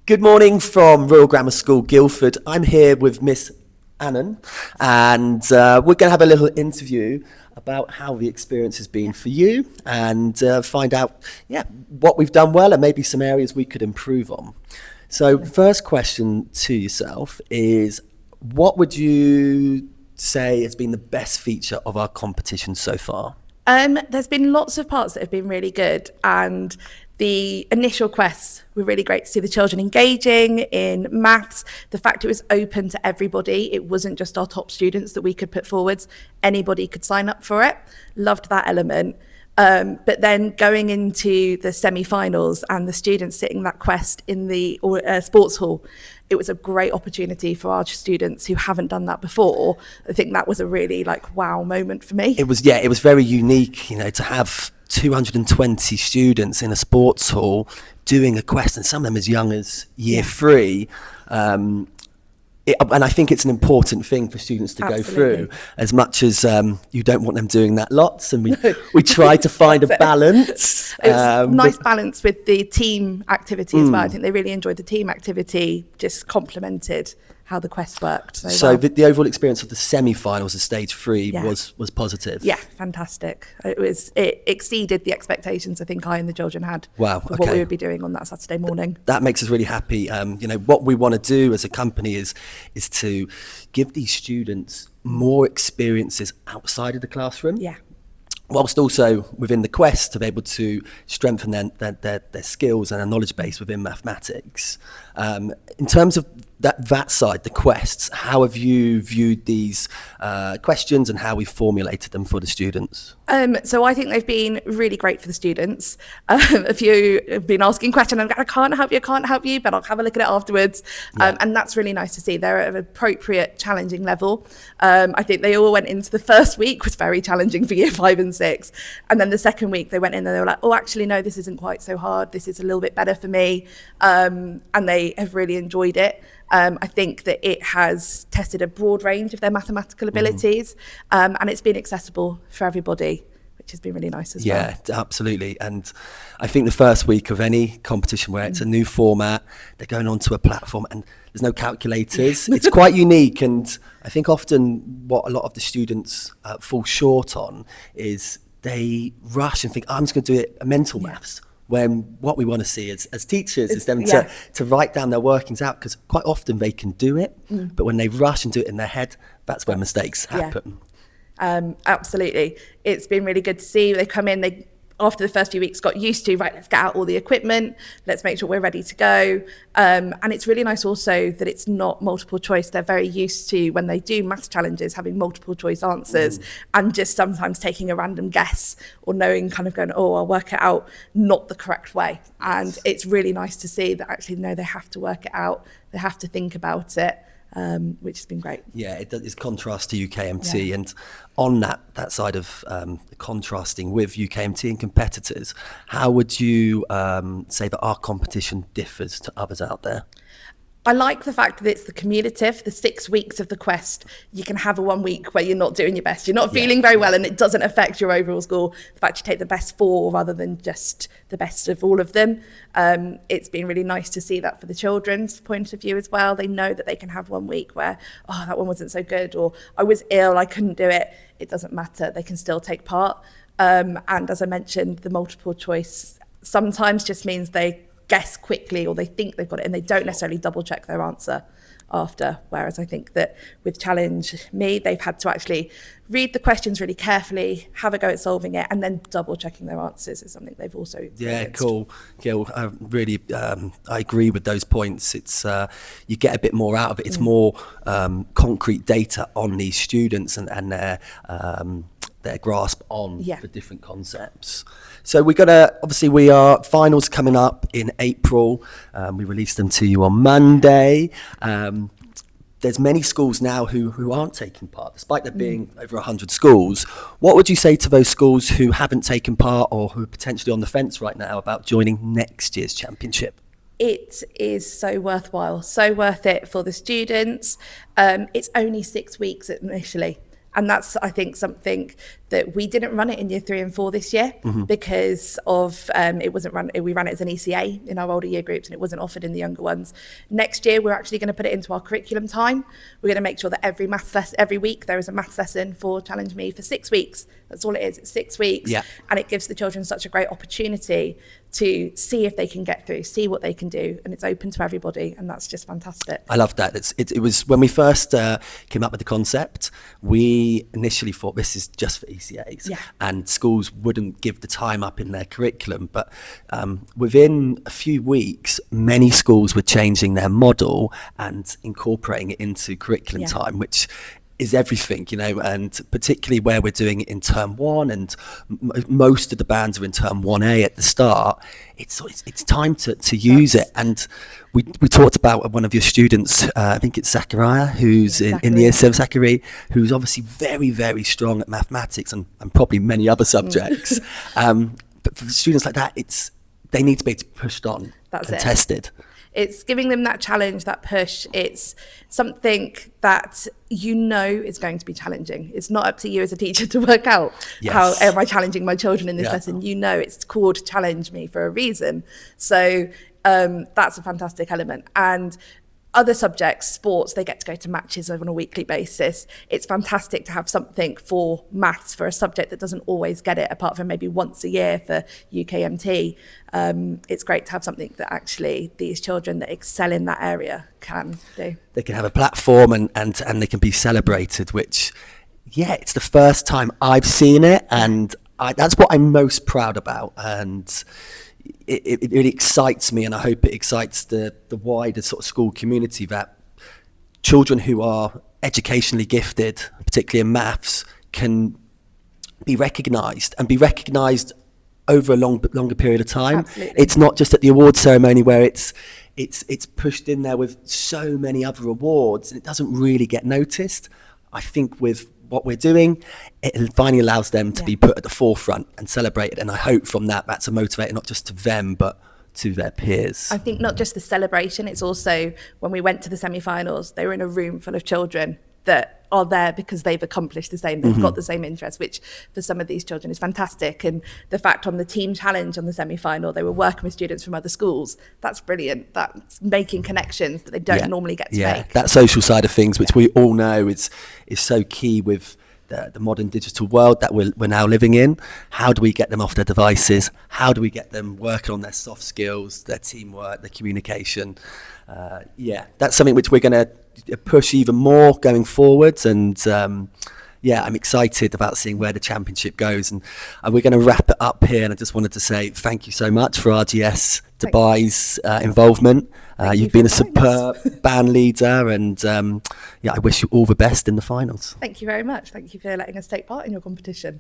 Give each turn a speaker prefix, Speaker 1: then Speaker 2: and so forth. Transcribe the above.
Speaker 1: Good morning from Royal Grammar School, Guildford. I'm here with Miss Annan, and we're going to have a little interview about how the experience has been for you and find out what we've done well and maybe some areas we could improve on. So first question to yourself is, what would you say has been the best feature of our competition so far?
Speaker 2: There's been lots of parts that have been really good, and the initial quests were really great to see the children engaging in maths. The fact it was open to everybody, it wasn't just our top students that we could put forwards, anybody could sign up for it. Loved that element. But then going into the semi-finals and the students sitting that quest in the sports hall, it was a great opportunity for our students who haven't done that before. I think that was a really wow moment for me.
Speaker 1: It was very unique, to have 220 students in a sports hall doing a quest, and some of them as young as year three. And I think it's an important thing for students to go through, as much as you don't want them doing that lots, and we try to find a balance.
Speaker 2: It was nice balance with the team activity as well. I think they really enjoyed the team activity, just complemented how the quest worked.
Speaker 1: So the overall experience of the semi-finals of stage 3 was positive.
Speaker 2: Yeah, fantastic. It exceeded the expectations I think I and the children had.
Speaker 1: Wow,
Speaker 2: of what we would be doing on that Saturday morning.
Speaker 1: That makes us really happy. What we want to do as a company is to give these students more experiences outside of the classroom.
Speaker 2: Yeah.
Speaker 1: Whilst also within the quest to be able to strengthen their skills and their knowledge base within mathematics. In terms of that side, the quests, how have you viewed these questions and how we formulated them for the students?
Speaker 2: So I think they've been really great for the students. A few have been asking questions, and I can't help you, but I'll have a look at it afterwards. And that's really nice to see. They're at an appropriate, challenging level. I think they all went into the first week was very challenging for year 5 and 6. And then the second week they went in and they were like, oh, actually, no, this isn't quite so hard. This is a little bit better for me. And they have really enjoyed it. I think that it has tested a broad range of their mathematical abilities, and it's been accessible for everybody, which has been really nice as well.
Speaker 1: Yeah, absolutely. And I think the first week of any competition where it's a new format, they're going onto a platform and there's no calculators. It's quite unique, and I think often what a lot of the students fall short on is they rush and think, I'm just going to do it mental maths. When what we want to see as teachers is them to write down their workings out, because quite often they can do it, but when they rush and do it in their head, that's where mistakes happen.
Speaker 2: Absolutely. It's been really good to see. They come in, after the first few weeks got used to, let's get out all the equipment, let's make sure we're ready to go. And it's really nice also that it's not multiple choice. They're very used to, when they do maths challenges, having multiple choice answers and just sometimes taking a random guess or knowing, going, I'll work it out, not the correct way. And it's really nice to see that actually, no, they have to work it out. They have to think about it. Which has been great. Yeah,
Speaker 1: it's contrast to UKMT, and on that side of contrasting with UKMT and competitors, how would you say that our competition differs to others out there?
Speaker 2: I like the fact that it's the cumulative, the 6 weeks of the quest. You can have a 1 week where you're not doing your best, you're not feeling very well, and it doesn't affect your overall score. The fact you take the best 4 rather than just the best of all of them. It's been really nice to see that for the children's point of view as well. They know that they can have 1 week where, that one wasn't so good, or I was ill, I couldn't do it. It doesn't matter, they can still take part. And as I mentioned, the multiple choice sometimes just means they guess quickly, or they think they've got it and they don't necessarily double check their answer after, whereas I think that with Challenge Me, they've had to actually read the questions really carefully, have a go at solving it, and then double checking their answers is something they've also experienced.
Speaker 1: Cool, Gil. I agree with those points. It's you get a bit more out of it. It's more concrete data on these students and their grasp on the different concepts. So we are finals coming up in April. We released them to you on Monday. There's many schools now who aren't taking part, despite there being over 100 schools. What would you say to those schools who haven't taken part or who are potentially on the fence right now about joining next year's championship?
Speaker 2: It is so worthwhile, so worth it for the students. It's only 6 weeks initially. And that's, I think, something that we didn't run it in year 3 and 4 this year because of it wasn't run. We ran it as an ECA in our older year groups, and it wasn't offered in the younger ones. Next year, we're actually going to put it into our curriculum time. We're going to make sure that every week there is a maths lesson for Challenge Me for 6 weeks. That's all it is. It's 6 weeks, and it gives the children such a great opportunity to see if they can get through, see what they can do, and it's open to everybody, and that's just fantastic.
Speaker 1: I love that. It was when we first came up with the concept, we initially thought this is just for ECAs, and schools wouldn't give the time up in their curriculum. But within a few weeks, many schools were changing their model and incorporating it into curriculum time, which is everything, and particularly where we're doing it in term 1 and most of the bands are in term 1A at the start, it's time to use it. And we talked about one of your students, I think it's Zachariah, who's in the year 7, Zachary, who's obviously very, very strong at mathematics and probably many other subjects. But for students like that, they need to be pushed on and tested.
Speaker 2: It's giving them that challenge, that push. It's something that is going to be challenging. It's not up to you as a teacher to work out how am I challenging my children in this lesson. It's called Challenge Me for a reason. So that's a fantastic element. And other subjects, sports, they get to go to matches on a weekly basis. It's fantastic to have something for maths, for a subject that doesn't always get it, apart from maybe once a year for UKMT. It's great to have something that actually these children that excel in that area can do.
Speaker 1: They can have a platform and they can be celebrated, which, it's the first time I've seen it, and that's what I'm most proud about. And it really excites me, and I hope it excites the wider sort of school community, that children who are educationally gifted, particularly in maths, can be recognised over a longer period of time.
Speaker 2: Absolutely.
Speaker 1: It's not just at the award ceremony where it's pushed in there with so many other awards and it doesn't really get noticed. I think with what we're doing, it finally allows them to be put at the forefront and celebrated, and I hope from that's a motivator not just to them but to their peers.
Speaker 2: I think not just the celebration, it's also when we went to the semi-finals, they were in a room full of children that are there because they've accomplished the same, they've got the same interest, which for some of these children is fantastic. And the fact on the team challenge on the semi-final, they were working with students from other schools, that's brilliant. That's making connections that they don't normally get to make.
Speaker 1: That social side of things, which we all know is so key with the modern digital world that we're now living in. How do we get them off their devices? How do we get them working on their soft skills, their teamwork, their communication? That's something which we're going to push even more going forwards, and I'm excited about seeing where the championship goes, and we're going to wrap it up here. And I just wanted to say thank you so much for RGS Dubai's involvement. You've been a superb band leader, and I wish you all the best in the finals.
Speaker 2: Thank you very much. Thank you for letting us take part in your competition.